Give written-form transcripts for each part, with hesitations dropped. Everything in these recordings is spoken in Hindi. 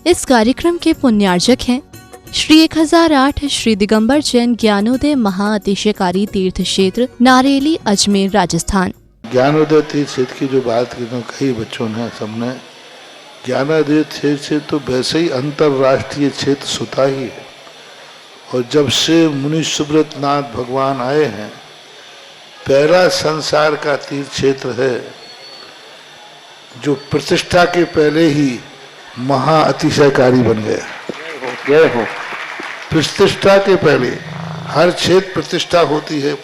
इस कार्यक्रम के पुण्यार्जक हैं श्री 1008 श्री दिगंबर जैन ज्ञानोदय महाअतिशयकारी तीर्थ क्षेत्र नारेली अजमेर राजस्थान। ज्ञानोदय तीर्थ क्षेत्र की जो बात कही बच्चों ने सबने, ज्ञानोदय क्षेत्र तो वैसे ही अंतरराष्ट्रीय क्षेत्र सुता ही है। और जब से मुनि सुब्रत नाथ भगवान आए हैं, पहला संसार का तीर्थ क्षेत्र है जो प्रतिष्ठा के पहले ही महाअतिशयकारी बन गया। प्रतिष्ठा के पहले हर क्षेत्र प्रतिष्ठा होती है,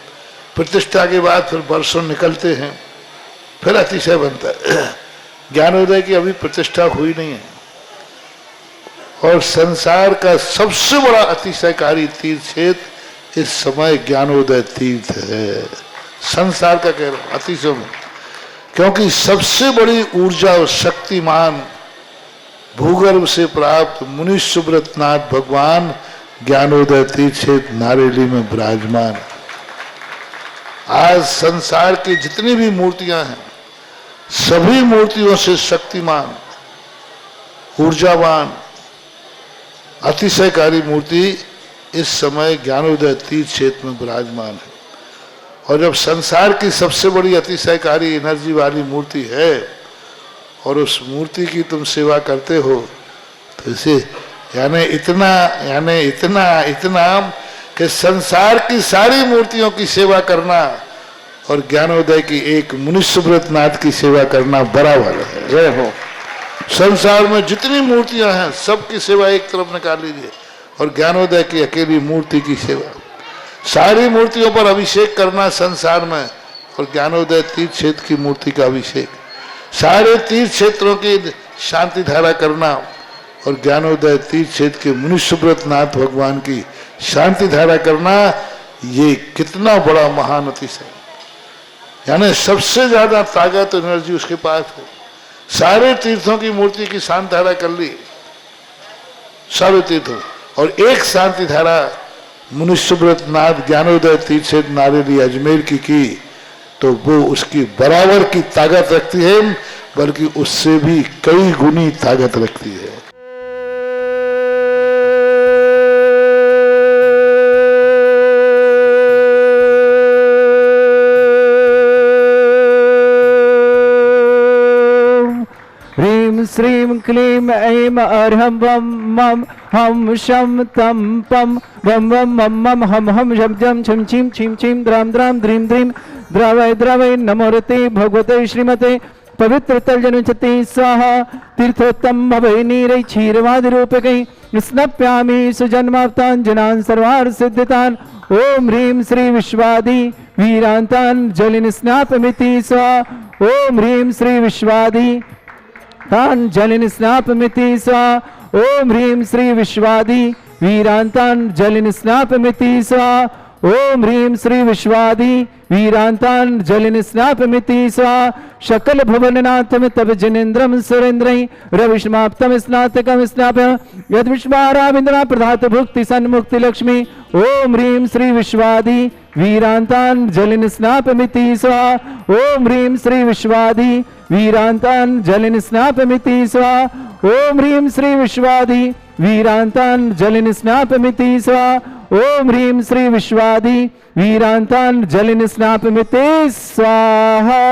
प्रतिष्ठा के बाद फिर वर्षों निकलते हैं, फिर अतिशय बनता है। ज्ञानोदय की अभी प्रतिष्ठा हुई नहीं है। और संसार का सबसे बड़ा अतिशयकारी तीर्थ क्षेत्र इस समय ज्ञानोदय तीर्थ है। संसार का कह रहा हूं अतिशय में, क्योंकि सबसे बड़ी ऊर्जा और शक्तिमान भूगर्भ से प्राप्त मुनि सुब्रत नाथ भगवान ज्ञानोदय तीर्थ क्षेत्र नारेली में विराजमान। आज संसार की जितनी भी मूर्तियां हैं, सभी मूर्तियों से शक्तिमान, ऊर्जावान, अतिशयकारी मूर्ति इस समय ज्ञानोदय तीर्थ क्षेत्र में विराजमान है। और जब संसार की सबसे बड़ी अतिशयकारी एनर्जी वाली मूर्ति है और उस मूर्ति की तुम सेवा करते हो, तो इसे यानी इतना कि संसार की सारी मूर्तियों की सेवा करना और ज्ञानोदय की एक मुनि सुब्रत नाथ की सेवा करना बराबर है। जय हो। संसार में जितनी मूर्तियां हैं सबकी सेवा एक तरफ निकाल लीजिए और ज्ञानोदय की अकेली मूर्ति की सेवा। सारी मूर्तियों पर अभिषेक करना संसार में और ज्ञानोदय तीर्थ क्षेत्र की मूर्ति का अभिषेक, सारे तीर्थ क्षेत्रों की शांति धारा करना और ज्ञानोदय तीर्थ क्षेत्र के मुनि सुब्रत नाथ भगवान की शांति धारा करना, ये कितना बड़ा महान अतिशय। यानी सबसे ज्यादा ताकत एनर्जी उसके पास है। सारे तीर्थों की मूर्ति की शांति धारा कर ली, सारे तीर्थों, और एक शांति धारा मुनि सुब्रत नाथ ज्ञानोदय तीर्थ क्षेत्र नारेली अजमेर की तो वो उसकी बराबर की ताकत रखती है, बल्कि उससे भी कई गुनी ताकत रखती है। श्रीं क्लीं ऐं अर्हं वं मं हम शम तम पम वम वम मम मम हम हम झम झम छम छीम छीम छीम द्राम द्राम द्रीम द्रीम द्रावय द्रावय नमोरते भगवते श्रीमते पवित्र तलजनुचते स्वाहा। तीर्थोत्तम भवै नीरै क्षीरवादि रूपकै स्नप्यामि सुजन्माप्तान् जनान् सर्वार्थ सिद्धितान्। ओम ह्रीं श्री विश्वादि वीरान्तान् जलिन स्नापमिति स्वाहा। ओम ह्रीं श्री विश्वादि तान् जलिन स्नापमिति स्वाहा। ओम ह्रीं श्री विश्वादि वीरान्तान् जलिन स्नापमिति स्वाहा। ओम ह्रीं श्री विश्वादि वीरान्तान् जलिन स्नापमिति स्वाहा। शकल भुवननाथम तब जनेन्द्रम सुरेन्द्रै रविष्माप्तम स्नातकम स्नाप्य यद विश्वाराविंद्रा प्रधात भुक्ति सन्मुक्ति लक्ष्मी। ओम ह्रीं श्री विश्वादि वीरान्तान् जलिन स्नापमिति स्वाहा। ओम ह्रीं श्री विश्वादि वीरान्तान् जलिन स्नापमिति स्वाहा। ओम ह्रीं श्री विश्वादि वीरान्तान् जलिन स्नापमिति स्वाहा। ओम ह्रीं श्री विश्वादि वीरान्तान् जलिन स्नापमिति स्वाहा।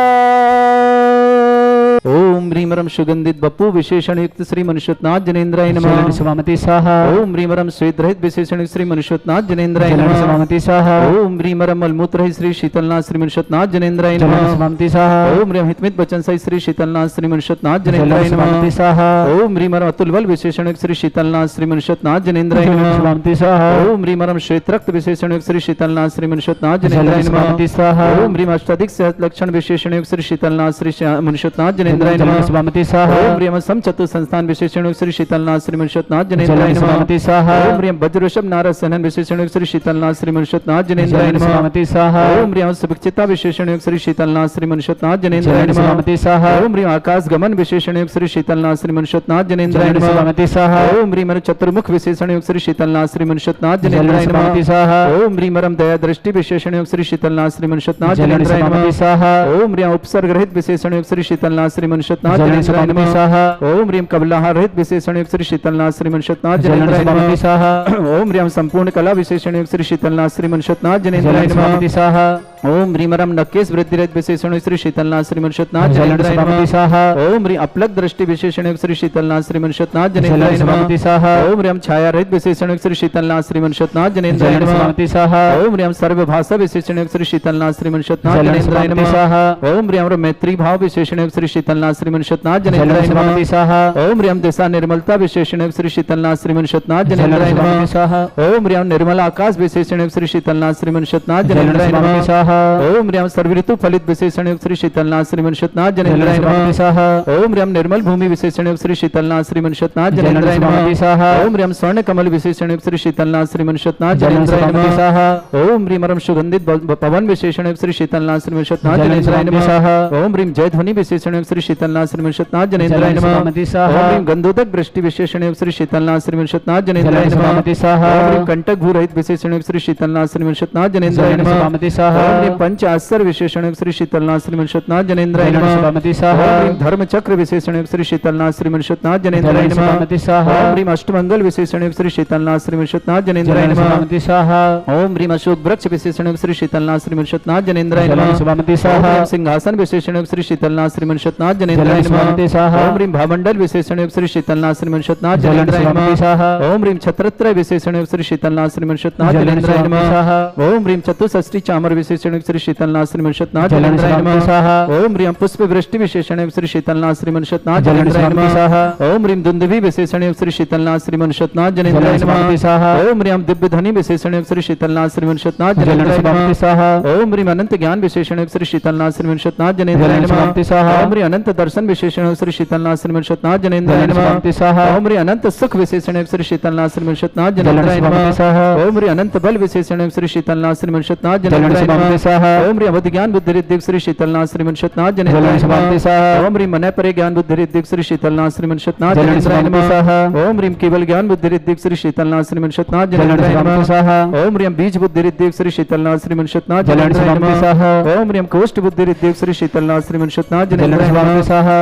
ओम ह्रीं रम सुगंधित बपु विशेषण युक्त श्री मनुष्योत्नाथ जनेन्द्राय नमः समामति स्वाहा। ओम ह्रीं रम श्वेत रहित विशेषण युक्त श्री मनुष्योत्नाथ जनेन्द्राय नमः समामति स्वाहा। ओम ह्रीं रम मलमूत्र रहित श्री शीतलनाथ श्री मनुष्योत्नाथ जनेन्द्राय नमः समामति स्वाहा। ओम ह्रीं हितमित वचन सहित श्री शीतलनाथ श्री मनुष्योत्नाथ जनेन्द्राय नमः समामति स्वाहा। ओम ह्रीं रम अतुल बल विशेषण युक्त श्री शीतलनाथ श्री मनुष्योत्नाथ जनेन्द्राय नमः समामति स्वाहा। ओम ह्रीं रम श्वेत रक्त विशेषण युक्त श्री शीतलनाथ श्री मनुष्योत्नाथ जनेन्द्राय नमः समामति स्वाहा। ओम ह्रीं अष्टाधिक सेहत लक्षण विशेषण युक्त श्री शीतलनाथ श्री मनुष्योत्नाथ जनेन्द्राय नमः समामति स्वाहा। ओम ह्रीं सम चतुर संस्थान विशेषण युक्त श्री शीतलनाथ श्री मनुष्योत्नाथ जनेन्द्राय नमः समामति स्वाहा। ओम ह्रीं वज्रवृषभ नारद सहनन विशेषण युक्त श्री शीतलनाथ श्री मनुष्योत्नाथ जनेन्द्राय नमः समामति स्वाहा। ओम ह्रीं सुभिक्षिता विशेषण युक्त श्री शीतलनाथ श्री मनुष्योत्नाथ जनेन्द्राय नमः समामति स्वाहा। ओम ह्रीं आकाश गमन विशेषण युक्त श्री शीतलनाथ श्री मनुष्योत्नाथ जनेन्द्राय नमः समामति स्वाहा। ओम ह्रीं चतुर्मुख विशेषण युक्त श्री शीतलनाथ श्री मनुष्योत्नाथ जनेन्द्राय नमः समामति स्वाहा। ओम ह्रीं दया दृष्टि विशेषण युक्त श्री शीतलनाथ श्री मनुष्योत्नाथ जनेन्द्राय नमः स्वाहा। ओम ह्रीं उपसर्ग रहित विशेषण युक्त श्री शीतलनाथ श्री श्रीमन्षत्नाथ जलेन जनेन्द्राय स्वामी नमः। स्वाहा ओम ह्रीं कबलाहार रहित विशेषण युक्त श्री शीतलनाथ श्रीमन्षत्नाथ जलेन जनेन्द्राय स्वामी नमः। स्वाहा ओम ह्रीं संपूर्ण कला विशेषण युक्त श्री शीतलनाथ श्रीमन्षत्नाथ जनेन्द्राय जलेन नमः। स्वामी स्वाहा ओम ह्रीं रम नकेश वृद्धि रहित विशेषण युक्त श्री शीतलनाथ श्रीमन्षत्नाथ जलेन जनेन्द्राय स्वामी नमः। स्वाहा ओम ह्रीं अपलक दृष्टि विशेषण युक्त श्री शीतलनाथ श्रीमन्षत्नाथ जनेन्द्राय जलेन नमः। स्वामी स्वाहा ओम ह्रीं छाया रहित विशेषण युक्त श्री शीतलनाथ श्रीमन्षत्नाथ जनेन्द्राय जलेन नमः। स्वामी स्वाहा ओम ह्रीं सर्वभाषा विशेषण युक्त श्री शीतलनाथ श्रीमन्षत्नाथ जलेन जनेन्द्राय स्वामी नमः। स्वाहा ओम ह्रीं मैत्री भाव विशेषण युक्त श्री शीतलनाथ श्रीमन्षत्नाथ जनेन्द्राय जलेन नमः। स्वामी स्वाहा ओम ह्रीं दिशा निर्मलता विशेषण युक्त श्री शीतलनाथ श्रीमन्षत्नाथ जलेन जनेन्द्राय स्वामी नमः। स्वाहा ओम ह्रीं निर्मल आकाश विशेषण युक्त श्री शीतलनाथ श्रीमन्षत्नाथ जलेन जनेन्द्राय स्वामी नमः। स्वाहा ओम ह्रीं सर्व ऋतु फलित विशेषण युक्त श्री शीतलनाथ श्रीमन्षत्नाथ जनेन्द्राय जलेन स्वामी नमः। स्वाहा ओम ह्रीं निर्मल भूमि विशेषण युक्त श्री शीतलनाथ श्रीमन्षत्नाथ जलेन जनेन्द्राय स्वामी नमः। स्वाहा ओम ह्रीं स्वर्ण कमल विशेषण युक्त श्री शीतलनाथ श्रीमन्षत्नाथ जलेन जनेन्द्राय स्वामी नमः। स्वाहा ओम ह्रीं सुगंधित पवन विशेषण युक्त श्री शीतलनाथ श्रीमन्षत्नाथ जलेन जनेन्द्राय स्वामी नमः। स्वाहा ओम ह्रीं जय ध्वनि विशेषण युक्त श्री शीतलनाथ श्रीमन्षत्नाथ जनेन्द्राय जलेन नमः। स्वामी स्वाहा ओम ह्रीं गंधोदक वृष्टि विशेषण युक्त श्री शीतलनाथ श्रीमन्षत्नाथ जनेन्द्राय जलेन नमः। स्वामी स्वाहा ओम ह्रीं कंटक भू रहित विशेषण युक्त श्री शीतलनाथ श्रीमन्षत्नाथ जनेन्द्राय जलेन नमः। स्वामी स्वाहा ओम ह्रीं पंच आश्चर्य विशेषण युक्त श्री शीतलनाथ श्रीमन्षत्नाथ जनेन्द्राय जलेन नमः। स्वामी स्वाहा ओम ह्रीं धर्म चक्र विशेषण युक्त श्री शीतलनाथ श्रीमन्षत्नाथ जनेन्द्राय जलेन नमः। स्वामी स्वाहा ओम ह्रीं अष्टमंगल विशेषण युक्त श्री शीतलनाथ श्रीमन्षत्नाथ जनेन्द्राय जलेन नमः। स्वामी स्वाहा ओम ह्रीं अशोक वृक्ष विशेषण युक्त श्री शीतलनाथ श्रीमन्षत्नाथ जनेन्द्राय जलेन नमः। स्वामी ओम स्वाहा ह्रीं सिंहासन विशेषण युक्त श्री शीतलनाथ श्रीमन्षत्नाथ जनेन्द्राय जलेन नमः। स्वामी स्वाहा ओम ह्रीं भामंडल विशेषण युक्त श्री शीतलनाथ श्रीमन्षत्नाथ जलेन जनेन्द्राय स्वामी नमः। स्वाहा ओम ह्रीं छत्रत्रय विशेषण युक्त श्री शीतलनाथ श्रीमन्षत्नाथ जलेन जनेन्द्राय स्वामी नमः। स्वाहा ओम ह्रीं चतुष्षष्टि चामर विशेषण युक्त श्री शीतलनाथ श्रीमन्षत्नाथ जलेन जनेन्द्राय स्वामी नमः। स्वाहा ओम ह्रीं पुष्प वृष्टि विशेषण युक्त श्री शीतलनाथ श्रीमन्षत्नाथ जलेन जनेन्द्राय स्वामी नमः। स्वाहा ओम ह्रीं दुंदुभि विशेषण युक्त श्री शीतलनाथ श्रीमन्षत्नाथ जनेन्द्राय जलेन नमः। स्वामी स्वाहा ओम ह्रीं दिव्य ध्वनि विशेषण युक्त श्री शीतलनाथ श्रीमन्षत्नाथ जलेन जनेन्द्राय स्वामी नमः। स्वाहा ओम ह्रीं अनंत ज्ञान विशेषण युक्त श्री शीतलनाथ श्रीमन्षत्नाथ जनेन्द्राय जलेन नमः। स्वामी स्वाहा ओम ह्रीं अनंत दर्शन विशेषण युक्त श्री शीतलनाथ श्रीमन्षत्नाथ जनेन्द्राय जलेन नमः। स्वामी स्वाहा ओम ह्रीं अनंत सुख विशेषण युक्त श्री शीतलनाथ श्रीमन्षत्नाथ जलेन जनेन्द्राय स्वामी नमः। स्वाहा ओम ह्रीं अनंत बल विशेषण युक्त श्री शीतलनाथ श्रीमन्षत्नाथ जलेन जनेन्द्राय स्वामी नमः। स्वाहा ओम ह्रीं अवध ज्ञान बुद्धि रिद्धि श्री शीतलनाथ श्रीमन्षत्नाथ जनेन्द्राय जलेन स्वामी नमः। स्वाहा ओम ह्रीं मन परे ज्ञान बुद्धि रिद्धि श्री शीतलनाथ श्रीमन्षत्नाथ जलेन जनेन्द्राय स्वामी नमः। स्वाहा ओम ह्रीं केवल ज्ञान बुद्धि रिद्धि श्री शीतलनाथ श्रीमन्षत्नाथ जलेन जनेन्द्राय स्वामी नमः। स्वाहा ओम ह्रीं बीज बुद्धि रिद्धि श्री शीतलनाथ श्रीमन्षत्नाथ जलेन जनेन्द्राय स्वामी नमः। स्वाहा ओम ह्रीं कोष्ठ बुद्धि रिद्धि श्री शीतलनाथ श्रीमन्षत्नाथ जलेन जनेन्द्राय स्वामी नमः। स्वाहा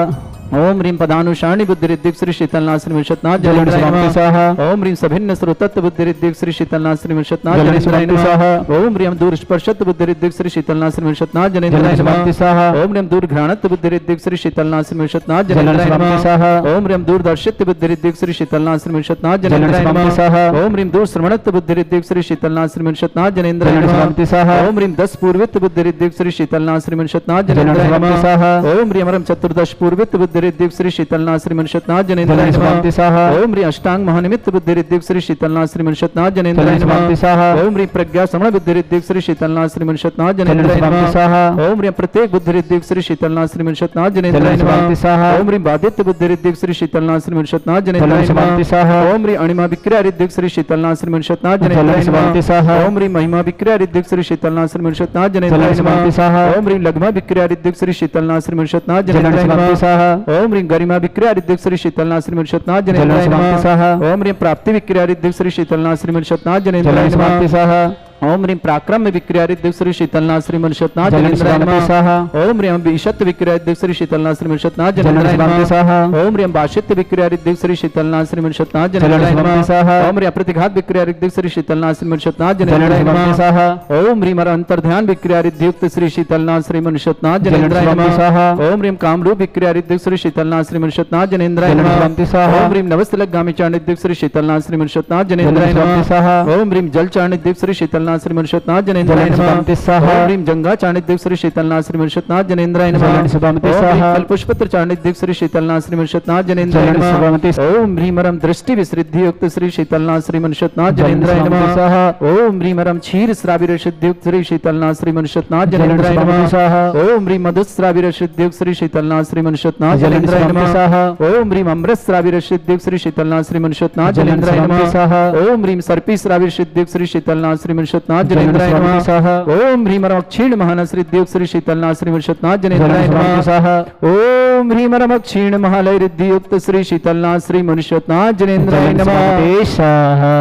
ओम ह्रीं पदानुषाणि बुद्धि रिद्धि श्री शीतलनाथ श्रीमन्षत्नाथ जलेन जनेन्द्राय स्वामी नमः। स्वाहा ओम ह्रीं सभिन्न स्रोतत्व बुद्धि रिद्धि श्री शीतलनाथ श्रीमन्षत्नाथ जलेन जनेन्द्राय स्वामी नमः। स्वाहा ओम ह्रीं दूर स्पर्शत्व बुद्धि रिद्धि श्री शीतलनाथ श्रीमन्षत्नाथ जनेन्द्राय जलेन नमः। स्वामी स्वाहा ओम ह्रीं दूर घ्राणत्व बुद्धि रिद्धि श्री शीतलनाथ श्रीमन्षत्नाथ जलेन जनेन्द्राय स्वामी नमः। स्वाहा ओम ह्रीं दूरदर्शित्व बुद्धि रिद्धि श्री शीतलनाथ श्रीमन्षत्नाथ जलेन जनेन्द्राय स्वामी नमः। स्वाहा ओम ह्रीं दूर श्रवणत्व बुद्धि रिद्धि श्री शीतलनाथ श्रीमन्षत्नाथ जनेन्द्राय जलेन नमः। स्वामी स्वाहा ओम ह्रीं 10 पूर्वित्व बुद्धि रिद्धि श्री शीतलनाथ श्रीमन्षत्नाथ जलेन जनेन्द्राय स्वामी नमः। स्वाहा ओम ह्रीं अमरम 14 पूर्वित्व बुद्धि रिद्धि श्री शीतलनाथ श्रीमन्षत्नाथ जनेन्द्राय जलेन नमः। स्वामी स्वाहा ओम ह्रीं अष्टांग महानिमित्त बुद्धि रिद्धि श्री शीतलनाथ श्रीमन्षत्नाथ जनेन्द्राय जलेन स्वामी नमः। स्वाहा ओम ह्रीं प्रज्ञा श्रवण बुद्धि रिद्धि श्री शीतलनाथ श्रीमन्षत्नाथ जनेन्द्राय जलेन स्वामी नमः। स्वाहा ओम ह्रीं प्रत्येक बुद्धि रिद्धि श्री शीतलनाथ श्रीमन्षत्नाथ जनेन्द्राय जलेन स्वामी नमः। स्वाहा ओम ह्रीं बाधित्य बुद्धि रिद्धि श्री शीतलनाथ श्रीमन्षत्नाथ जनेन्द्राय जलेन स्वामी नमः। स्वाहा ओम ह्रीं अणिमा विक्रिया रिद्धि श्री शीतलनाथ श्रीमन्षत्नाथ जलेन जनेन्द्राय स्वामी नमः। स्वाहा ओम ह्रीं महिमा विक्रिया रिद्धि श्री शीतलनाथ श्रीमन्षत्नाथ जनेन्द्राय जलेन स्वामी नमः। स्वाहा ओम ह्रीं लघ्मा विक्रिया रिद्धि श्री शीतलनाथ श्रीमन्षत्नाथ जलेन जनेन्द्राय स्वामी नमः। स्वाहा ओम ह्रीं गरिमा विक्रिया रिद्धि श्री शीतलनाथ श्रीमन्षत्नाथ जलेन जनेन्द्राय स्वामी नमः। स्वाहा ओम ह्रीं प्राप्ति विक्रिया रिद्धि श्री शीतलनाथ श्रीमन्षत्नाथ जनेन्द्राय जलेन स्वामी नमः। स्वाहा ओम ह्रीं पराक्रम विक्रिया रिद्धि श्री शीतलनाथ श्रीमन्षत्नाथ जलेन जनेन्द्राय स्वामी नमः। स्वाहा ओम ह्रीं विशत विक्रिया रिद्धि श्री शीतलनाथ श्रीमन्षत्नाथ जलेन जनेन्द्राय स्वामी नमः। स्वाहा ओम ह्रीं भाषित विक्रिया रिद्धि श्री शीतलनाथ श्रीमन्षत्नाथ जलेन जनेन्द्राय स्वामी नमः। स्वाहा ओम ह्रीं प्रतिघात विक्रिया रिद्धि श्री शीतलनाथ श्रीमन्षत्नाथ जलेन जनेन्द्राय स्वामी नमः। स्वाहा ओम ह्रीं अंतर्ध्यान विक्रिया रिद्धि युक्त श्री शीतलनाथ श्रीमन्षत्नाथ जलेन जनेन्द्राय स्वामी नमः। स्वाहा ओम ह्रीं कामरूप विक्रिया रिद्धि श्री शीतलनाथ श्रीमन्षत्नाथ जनेन्द्राय जलेन नमः। स्वामी स्वाहा ओम ह्रीं नवस्तलक गामी चाणिद्य श्री शीतलनाथ श्रीमन्षत्नाथ जनेन्द्राय जलेन स्वामी नमः। स्वाहा ओम ह्रीं जल चाणिद्य श्री शीतलनाथ श्रीमन्षत्नाथ जनेन्द्राय जलेन नमः। स्वामी स्वाहा ओम ह्रीं जंगा चाणिद्य श्री शीतलनाथ श्रीमन्षत्नाथ जनेन्द्राय नमः। जलेन स्वामी ओम ह्रीं स्वाहा कल्पुष्पत्र चाणिद्य श्री शीतलनाथ श्रीमन्षत्नाथ जनेन्द्राय जलेन नमः। स्वामी ओम ह्रीं मरम दृष्टि विसृद्धि युक्त श्री शीतलनाथ श्रीमन्षत्नाथ जनेन्द्राय जलेन नमः। स्वाहा ओम ह्रीं मरम क्षीर श्राविर सिद्धि युक्त श्री शीतलनाथ श्रीमन्षत्नाथ जलेन जनेन्द्राय स्वामी नमः। स्वाहा ओम ह्रीं मधुश्राविर सिद्धि युक्त श्री शीतलनाथ श्रीमन्षत्नाथ जलेन जनेन्द्राय स्वामी नमः। स्वाहा ओम ह्रीं अमृत श्राविर सिद्धि युक्त श्री शीतलनाथ श्रीमन्षत्नाथ जलेन जनेन्द्राय स्वामी नमः। स्वाहा ओम ह्रीं सर्पी श्राविर सिद्धि युक्त श्री शीतलनाथ श्रीमन्षत्नाथ जलेन जनेन्द्राय स्वामी नमः। स्वाहा ओम ह्रीं मरम क्षीण महान सिद्धि युक्त श्री शीतलनाथ श्रीमन्षत्नाथ जनेन्द्राय जलेन स्वामी नमः। स्वाहा ओम ह्रीं मरम क्षीण महालय रिद्धि युक्त श्री शीतलनाथ श्रीमन्षत्नाथ जनेन्द्राय जलेन नमः। स्वामी स्वाहा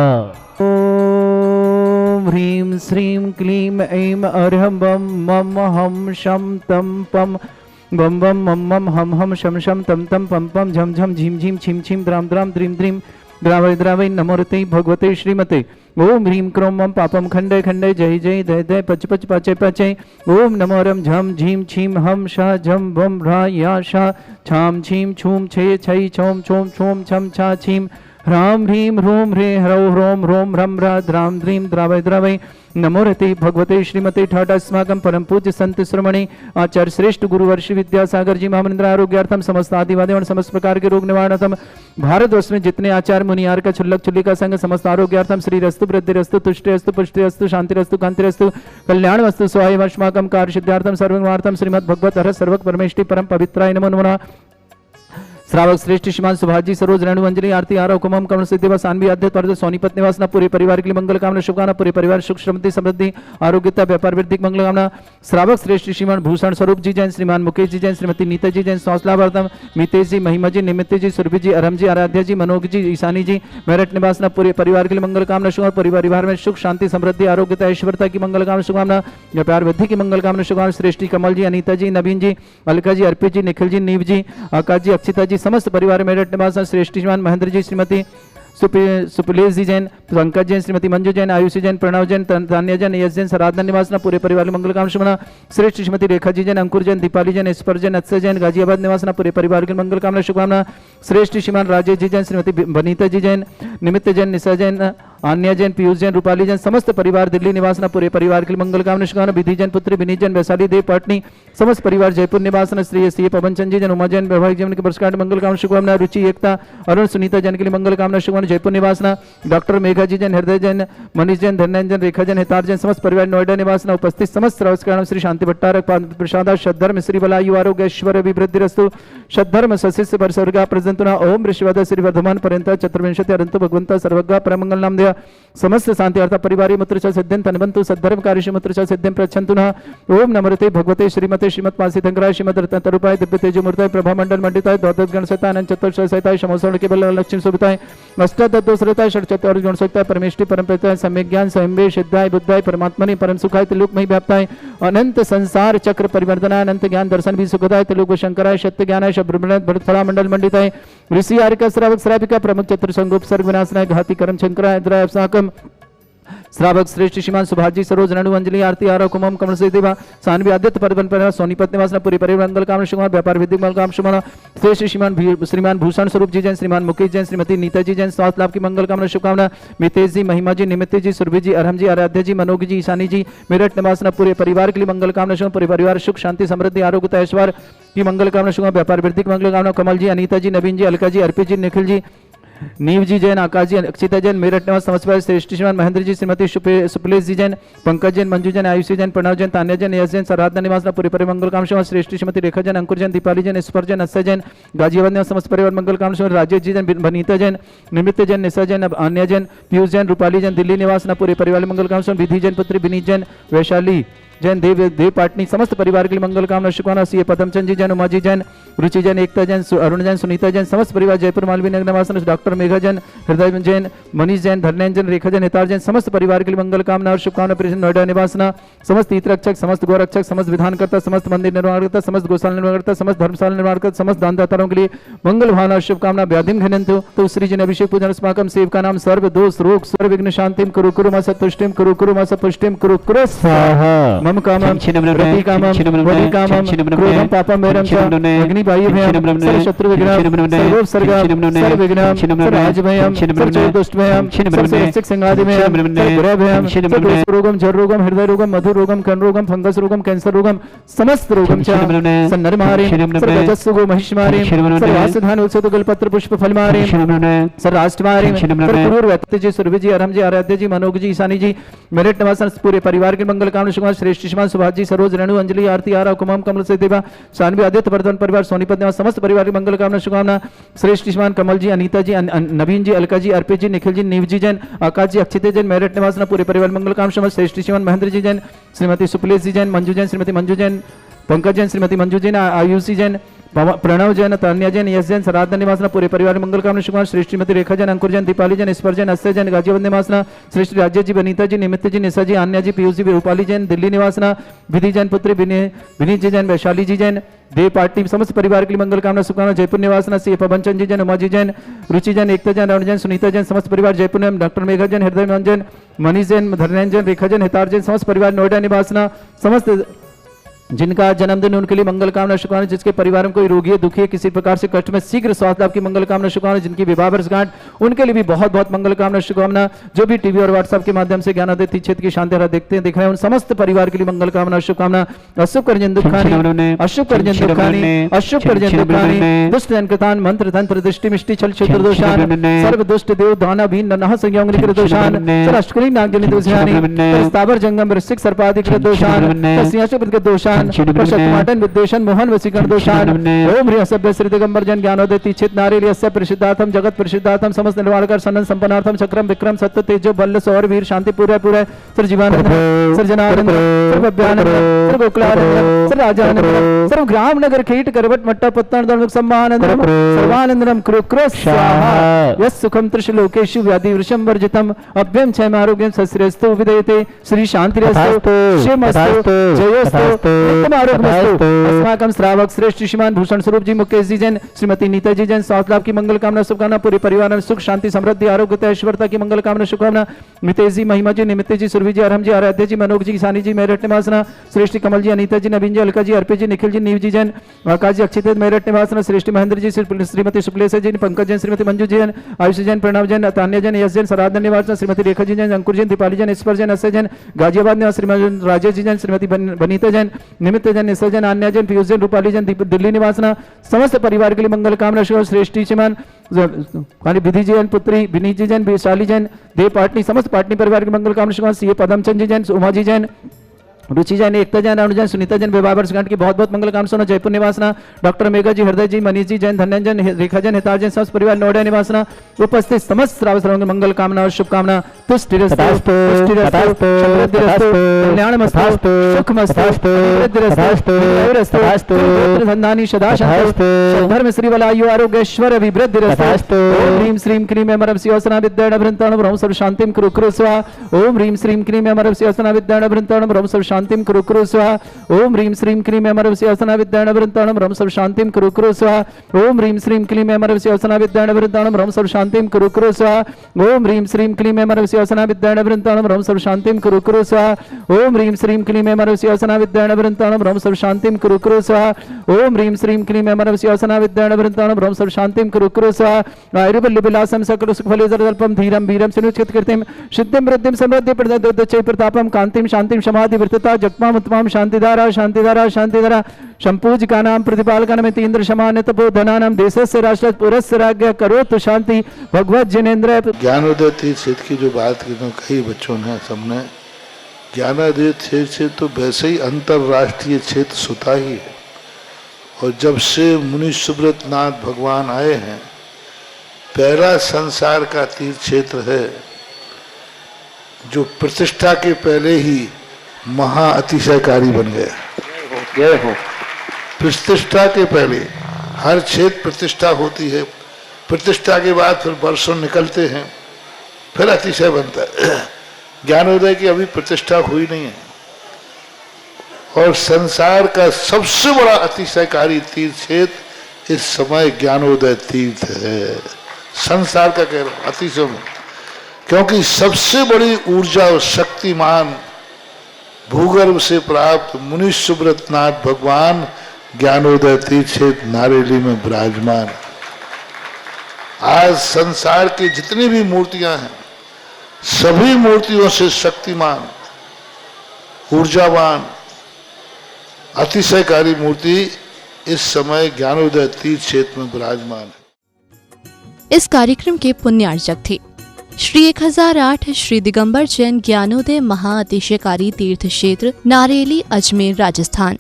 ओम ह्रीं श्रीं क्लीं ऐं अर्हं वं मम हं शं तं पं बम बम मम मम हम हम शम शम तम तम पम पम झम झम झीम झीम छिम छिम द्राम द्राम द्रीम द्रीम द्रावय द्रावय नमोरते भगवते श्रीमते ओम ह्रीं क्रोम मम पापम खंडे खंडे जय जय दय दय पच पच पचे पचे ओम नमो रम झम झीम छीम हम शा झम बम ह्रा या शा छाम छीम छूम छे छै छोम छोम छोम छम छा छीम ह्राम ह्रीं ह्रूम ह्रे ह्रौ ह्रोम ह्रोम ह्रम ह्रा द्राम द्रीम द्रावय द्रावय नमोरते भगवते श्रीमते ठाट अस्माकं परम पूज्य संत श्रमणे आचार्य श्रेष्ठ गुरुवर्षि विद्यासागर जी महामंत्र आरोग्यार्थम समस्त आदिवादी और समस्त प्रकार के रोग निवारणार्थम भारतवर्ष में जितने आचार्य मुनियार का छुल्लक छुल्लिका संघ समस्त आरोग्यार्थम श्री रस्तु वृद्धिरस्तु तुष्टिरस्तु पुष्टिरस्तु शांतिरस्तु कांतिरस्तु कल्याण वस्तु स्वाय वर्षमाकम कार्य सिद्धार्थम सर्वमार्थम श्रीमद् भगवत हर सर्वक परमेष्टि परम पवित्राय नमो नमः श्रावक श्रेष्ठ श्रीमान सुभाष जी सरोज रेणु अंजलि आरती आरव कुमम कर्ण सिद्धि व सानवी आद्य पर सोनीपत निवासना पूरे परिवार के लिए मंगल कामना शुभकामना पूरे परिवार सुख समृद्धि समृद्धि आरोग्यता व्यापार वृद्धि मंगल कामना श्रावक श्रेष्ठ श्रीमान भूषण स्वरूप जी जैन श्रीमान मुकेश जी जैन श्रीमती नीता जी जैन सौसलावर्तम मितेश जी महिमा जी निमित्त जी सुरभि जी अरम जी आराध्या जी मनोज जी ईशानी जी मेरठ निवासना पूरे परिवार के लिए मंगल कामना शुभ पूरे परिवार में सुख शांति समृद्धि आरोग्यता ऐश्वर्यता की मंगल कामना शुभकामना व्यापार वृद्धि की मंगल कामना शुभकामना श्रेष्ठी कमल जी अनीता जी नवीन जी अलका जी अर्पित जी निखिल जी नीव जी आकाश जी अक्षिता जी समस्त परिवार में निवास श्रेष्ठ श्रीमान महेंद्र जी श्रीमती सुपलेश जी जैन पंकज जैन श्रीमती मंजू जैन आयुषी जैन प्रणव जैन तान्या जैन यश जैन सराधना निवासना पूरे परिवार मंगल काम शुभना श्रेष्ठ श्रीमती रेखा जी जैन अंकुर जैन दीपाली जैन स्पर जैन अत्सर जैन गाजियाबाद निवासना पूरे परिवार के मंगल कामना शुभकामना श्रेष्ठ श्रीमान राजेश जी जैन श्रीमती बनीता जी जैन निमित्त जैन निशा जैन आन्या जैन पीयूष जैन रूपाली जैन समस्त परिवार दिल्ली निवासना पूरे परिवार के लिए मंगल कामना शुभकामना विधि जैन पुत्री विनीत जैन वैशाली देव पाटनी समस्त परिवार जयपुर निवासना श्री सी पवन चंद जी जैन उमा जैन वैवाहिक जीवन के पुरस्कार मंगल कामना शुभकामना रुचि एकता अरुण सुनीता जैन के लिए मंगल कामना शुभकामना जयपुर निवासना डॉक्टर मेघा जी जैन हृदय जैन मनीष जैन धनंजन जैन रेखा जैन हितार जैन समस्त परिवार नोएडा निवासना उपस्थित समस्त नमस्कार श्री शांति भट्टारक प्रसाद सद्धर्म श्री बलायु आरोग्य ऐश्वर्य विवृद्धिरस्तु सद्धर्म सशिष्य पर स्वर्गा प्रजंतुना ओम ऋषिवद श्री वर्धमान पर्यंत चतुर्विंशति अनंत भगवंत सर्वज्ञ परमंगल नाम दया समस्त शांति अर्थ परिवारी मुत्र च सिद्धिं तन्वन्तु सद्धर्म कार्यशि मुत्र च सिद्धिं प्रच्छन्तुना ओम नमोते भगवते श्रीमते श्रीमत्पासी तंकराय श्रीमद रत्न तरुपाय दिव्य तेजमूर्ताय प्रभा मंडल मंडिताय द्वादश गण सहिताय अनंत चतुर्दश सहिताय समोसरण केवल लक्ष्मी सुभिताय अष्टादशोत्तराय षट्चत्वारिश गुण सहिताय परमेष्टि परम प्रत्यय सम्यक ज्ञान स्वयंवे सिद्धाय बुद्धाय परमात्मनि परम सुखाय त्रिलोकमय व्याप्ताय अनंत संसार चक्र परिवर्तनाय अनंत ज्ञान दर्शन भी सुखदाय त्रिलोक शंकराय सत्य ज्ञानाय शब्द भरत फला मंडल मंडिताय ऋषि आर्यका श्रावक श्राविका प्रमुख चतुर संगोप सर्ग विनाशनाय घाती कर्म शंकराय द्राय साकम श्रावक श्रेष्ठ श्रीमान सुभाष जी सरोज रेणु अंजलि आरती आरव कुमम कमल से देवा सानवी आदित्य परिवन परिवार सोनीपत निवासना पूरी परिवार मंगल काम शुभना व्यापार विधिक मंगल काम शुभना श्रेष्ठ श्रीमान भूषण स्वरूप जी जैन श्रीमान मुकेश जैन श्रीमती नीता जी जैन स्वास्थ्य लाभ की मंगल कामना शुभकामना मितेश जी महिमा जी निमित्त जी सुरभि जी अरहम जी आराध्या जी मनोज जी ईशानी जी मेरठ निवासना पूरे परिवार के लिए मंगल कामना शुभ पूरे परिवार सुख शांति समृद्धि आरोग्यता ऐश्वर्य की मंगल कामना शुभ व्यापार वृद्धि की मंगल कामना कमल जी अनीता जी नवीन जी अलका जी अर्पित जी निखिल जी नीव जी जैन आकाश जी अक्षिता जैन मेरठ निवास समस्त श्रेष्ठ श्रीमान महेंद्र जी श्रीमती सुपलेश जी जैन पंकज जैन मंजू जैन आयुषी जैन प्रणव जैन तान्या जैन यश जैन सराधना निवास पूरे परिवार मंगल काम शुभ श्रेष्ठ श्रीमती रेखा जैन अंकुर जैन दीपाली जैन स्पर जैन अत्सर जैन गाजियाबाद निवास समस्त परिवार मंगल काम शुभ राजेश जी जैन बनीता जैन निमित्त जैन निशा जैन आन्या जैन पीयूष जैन रूपाली जैन दिल्ली निवास पूरे परिवार मंगल काम शुभ विधि जैन पुत्री विनीत जैन वैशाली जैन देव पाटनी समस्त परिवार के लिए मंगल कामना शुभकामना सी पदमचंद जी जैन उमा जी जैन रुचि जैन एकता जैन अरुण जैन सुनीता जैन समस्त परिवार जयपुर मालवी नगर निवासन डॉक्टर मेघा जैन हृदय जैन मनीष जैन धनंजन जैन रेखा जैन हितार जैन समस्त परिवार के लिए मंगल कामना और शुभकामना प्रेषण नोएडा निवासना समस्त तीर्थ रक्षक समस्त गौ रक्षक समस्त विधानकर्ता समस्त मंदिर निर्माणकर्ता समस्त गौशाला निर्माणकर्ता समस्त धर्मशाला निर्माणकर्ता समस्त दानदाताओं के लिए मंगल भावना और शुभकामना व्याधिम घनंतु तो श्री जन अभिषेक पूजन अस्माकम सेव का नाम सर्व दोष रोग सर्व विघ्न शांतिम कुरु कुरु मा सत्पुष्टिम कुरु कुरु मा सत्पुष्टिम कुरु कुरु स्वाहा मम कामम वदि कामम क्रोधम पापम मेरम च अग्नि वायु भयम सर्व शत्रु विघ्नम सर्वोप सर्गम सर्व विघ्नम सर्व राज भयम सर्व चतुष्ट भयम सर्व सिक संगादि भयम सर्व ग्रह भयम सर्व दोष रोगम जर रोगम हृदय रोगम मधुर रोगम कर्ण रोगम फंगस रोगम कैंसर रोगम समस्त रोगम च सन्नर मारे सर्व रजस्सु गो महिष मारे सर्व आसधान उत्सव गलपत्र पुष्प फल मारे सर्व राष्ट्र मारे सर्व क्रूर व्यक्ति जी सुरभि जी अरहम जी आराध्य जी मनोज जी ईशानी जी मेरठ निवासन पूरे परिवार के मंगल कामना शुभ श्रेष्ठ श्रीमान सुभाष जी सरोज रेणु अंजलि आरती आरव कुमम कमल से देवा सानवी आदित्य वर्धन परिवार सोनीपत निवास समस्त परिवार की मंगल कामना शुभकामना श्रेष्ठ श्रीमान कमल जी अनीता जी नवीन जी अलका जी अर्पित जी निखिल जी नीव जी जैन आकाश जी अक्षित जैन मेरठ निवास पूरे परिवार मंगल काम शुभ श्रेष्ठ श्रीमान महेंद्र जी जैन श्रीमती सुपलेश जी जैन मंजू जैन श्रीमती मंजू जैन पंकज जैन श्रीमती मंजू जैन आयुषी जैन प्रणव जैन, तान्या जैन, यश जैन, सराधना निवासना पूरे परिवार की मंगल कामना शुभकामना। श्री श्रीमती रेखा जैन, अंकुर जैन, दीपाली जैन, स्पर जैन, अस्य जैन, गाजियाबाद निवासना। श्री श्री राज्य जी, वनीता जी, निमित्त जी, निशा जी, आन्या जी, पीयूष जी, रूपाली जैन, दिल्ली निवासना। विधि जैन पुत्री विनीत जी जैन, वैशाली जी जैन, देव पार्टी समस्त परिवार के लिए मंगल कामना शुभकामना। जयपुर निवासना सी पवनचंद जी जैन, उमा जी जैन, रुचि जैन, एकता जैन, अरुण जैन, सुनीता जैन, समस्त परिवार जयपुर में। डॉक्टर मेघा जैन, हृदय मोहन जैन, मनीष जैन, धर्मेंद्र जैन, रेखा जैन, हितार जैन, समस्त परिवार नोएडा निवासना। समस्त जिनका आज जन्मदिन उनके लिए मंगल कामना शुभकामना। जिसके परिवार में कोई रोगी है, दुखी है, किसी प्रकार से कष्ट में शीघ्र स्वास्थ्य लाभ की मंगल कामना शुभकामना। जिनकी विवाह वर्षगांठ उनके लिए भी बहुत बहुत मंगल कामना शुभकामना। जो भी टीवी और व्हाट्सएप के माध्यम से ज्ञानोदय क्षेत्र की शांति देखते हैं, दिख रहे हैं, उन समस्त परिवार के लिए मंगल कामना शुभकामना। अशुभ कर्जन दुखानी, अशुभ कर्जन दुखानी, अशुभ कर्जन दुखानी, दुष्ट जनकृतान मंत्र तंत्र दृष्टि मिष्टि छल क्षुद्र दोषान, सर्व दुष्ट देव दाना भीन ननः संयोग निकृत दोषान, सरअष्टकरी नागजनि दोषानि, स्थावर जंगम वृश्चिक सर्पादि कृत दोषान, तस्याशु प्रकृत दोषान, पशुमाटन विद्वेषण मोहन वसीकरण दोषान। ओम ह्रीं सभ्य श्री दिगंबर जन ज्ञानोदय तीक्षित नारील्यस्य प्रसिद्धार्थम जगत प्रसिद्धार्थम समस्त निर्वाणकर सनन संपन्नार्थम चक्रम विक्रम सत्य तेजो बल सौर वीर शांति पूरा पूरा sir Jivanand sir Jananand sir Bhavyanand sir Gokulanand sir Rajanand sir ग्राम नगर कीट करवट मट्टा पत्तन दंड सम्मानंदम सर्वानंदम क्रो स्वाहा यस सुखम त्रिशलोकेषु व्याधि वृषम वर्जितम अभ्यम क्षयम आरोग्यम सस्रेस्तु विदयते श्री शांतिरस्तु क्षेमस्तु जयोस्तु अस्माकं श्रावक श्रेष्ठ श्रीमान भूषण स्वरूप जी, मुकेश जी जैन, श्रीमती नीता जी जैन, स्वास्थ्य लाभ की मंगल कामना शुभकामना। पूरे परिवार में सुख शांति समृद्धि आरोग्य ऐश्वर्यता की मंगल कामना शुभकामना। मितेश जी, महिमा जी, निमित्त जी, सुरभि जी, अरहम जी, आराध्य जी, मनोज जी, किसानी जी, मेरठ निवासना। श्रेष्ठ कमल जी, अनीता जी, नवीन जी, अलका जी, अर्पित जी, निखिल जी, नीव जी जैन, आकाश जी, अक्षित मेरठ निवासना। श्रेष्ठ महेंद्र जी, श्रीमती शुक्लेश जी, पंकज जैन, श्रीमती मंजू जैन, आयुष जैन, प्रणव जैन, तान्या जैन, यश जैन, सराधना निवासना। श्रीमती रेखा जी जैन, अंकुर जैन, दीपाली जैन, स्पर जैन, अस्य जैन, गाजियाबाद निवास। श्रीमती राजेश जी जैन, श्रीमती वनीता जैन, निमित्त जैन, निशा जैन, आन्या जैन, पीयूष जैन, रूपाली जैन, दिल्ली निवासना। समस्त परिवार के लिए मंगल कामना शुभ। श्रेष्ठी चमन विधि जैन पुत्री विनीत जी जैन, वैशाली जैन, देव पाटनी समस्त पाटनी परिवार की मंगल कामना शुभ। सीए पदमचंद जी जैन, उमा जी जैन, रुचि जैन, एकता जैन, अरुण जैन, सुनीता जैन, विवाह वर्षगांठ की बहुत बहुत मंगल कामना। जयपुर निवासना। डॉक्टर मेघा जी, हृदय जी, मनीष जी जैन, धन्यन जैन, रेखा जैन, हितार जैन, समस्त परिवार नोएडा निवासना। उपस्थित समस्त श्रावक श्रवण मंगल कामना और शुभकामना। तुष्टिरस्तु कल्याणमस्तु सुखमस्तु धन्धानी सदा धर्म श्री वलायु आरोग्य ऐश्वर्य अभिवृद्धिरस्तु। ओम ह्रीं श्रीं क्रीं अमरं शिवसना विद्याण भृंताण ब्रह्म सर्व शांतिं कुरु कुरु स्वाहा। ओम ह्रीं श्रीं क्रीं अमरं शिवसना विद्याण भृंताण ब्रह्म सर्व शांतिं कुरु कुरु स्वाहा। ओम ह्रीं श्रीं क्रीं अमरं शिवसना विद्याण भृंताण ब्रह्म सर्व शांतिं कुरु कुरु स्वाहा। ओम ह्रीं श्रीं क्लीं अमरं शिवसना विद्याण भृंताण ब्रह्म सर्व शांतिं कुरु कुरु स्वाहा। ओम ह्रीं श्रीं क्लीं अमरं शिवसना विद्याण भृंताण ब्रह्म सर्व शांतिं कुरु कुरु स्वाहा। ओम ह्रीं श्रीं क्लीं अमरं शिवसना विद्याण भृंताण ब्रह्म सर्व शांतिं कुरु कुरु स्वाहा। ओम ह्रीं श्रीं क्लीं अमरं शिवसना विद्याण भृंताण ब्रह्म सर्व शांतिं कुरु कुरु स्वाहा। आयुर्बल्य विलासं सकल सुखफले जरदल्पं धीरं वीरं सुनिश्चित कीर्तिं सिद्धिं वृद्धिं समृद्धि प्रदोच्चै प्रतापं कांतिं शांतिं समाधि वृत्तता जगमाम उत्तमां शांतिधारा शांतिधारा शांतिधारा संपूजिकानां प्रतिपालकानां इंद्र शमान्य तपोधनानां देशस्य राष्ट्र पुरस्य राज्ञ करोतु शांति भगवत जिनेन्द्र। ज्ञानोदय तीर्थ क्षेत्र की जो बात की तो कई बच्चों ने सबने ज्ञानोदय क्षेत्र तो वैसे ही अंतरराष्ट्रीय क्षेत्र सुता ही है। और जब से मुनि सुब्रत नाथ भगवान आए हैं, पहला संसार का तीर्थ क्षेत्र है जो प्रतिष्ठा के पहले ही महा अतिशयकारी बन गया। प्रतिष्ठा के पहले हर क्षेत्र प्रतिष्ठा होती है, प्रतिष्ठा के बाद फिर वर्षों निकलते हैं, फिर अतिशय बनता है। ज्ञानोदय की अभी प्रतिष्ठा हुई नहीं है और संसार का सबसे बड़ा अतिशयकारी तीर्थ क्षेत्र इस समय ज्ञानोदय तीर्थ है। संसार का कह रहा हूं अतिशय में, क्योंकि सबसे बड़ी ऊर्जा और शक्तिमान भूगर्भ से प्राप्त मुनि सुब्रत नाथ भगवान ज्ञानोदय तीर्थ क्षेत्र नारेली में विराजमान। आज संसार की जितनी भी मूर्तियां हैं, सभी मूर्तियों से शक्तिमान, ऊर्जावान, अतिशयकारी मूर्ति इस समय ज्ञानोदय तीर्थ क्षेत्र में विराजमान है। इस कार्यक्रम के पुण्यार्चक थे श्री 1008 श्री दिगंबर जैन ज्ञानोदय महाअतिशयकारी तीर्थ क्षेत्र नारेली, अजमेर, राजस्थान।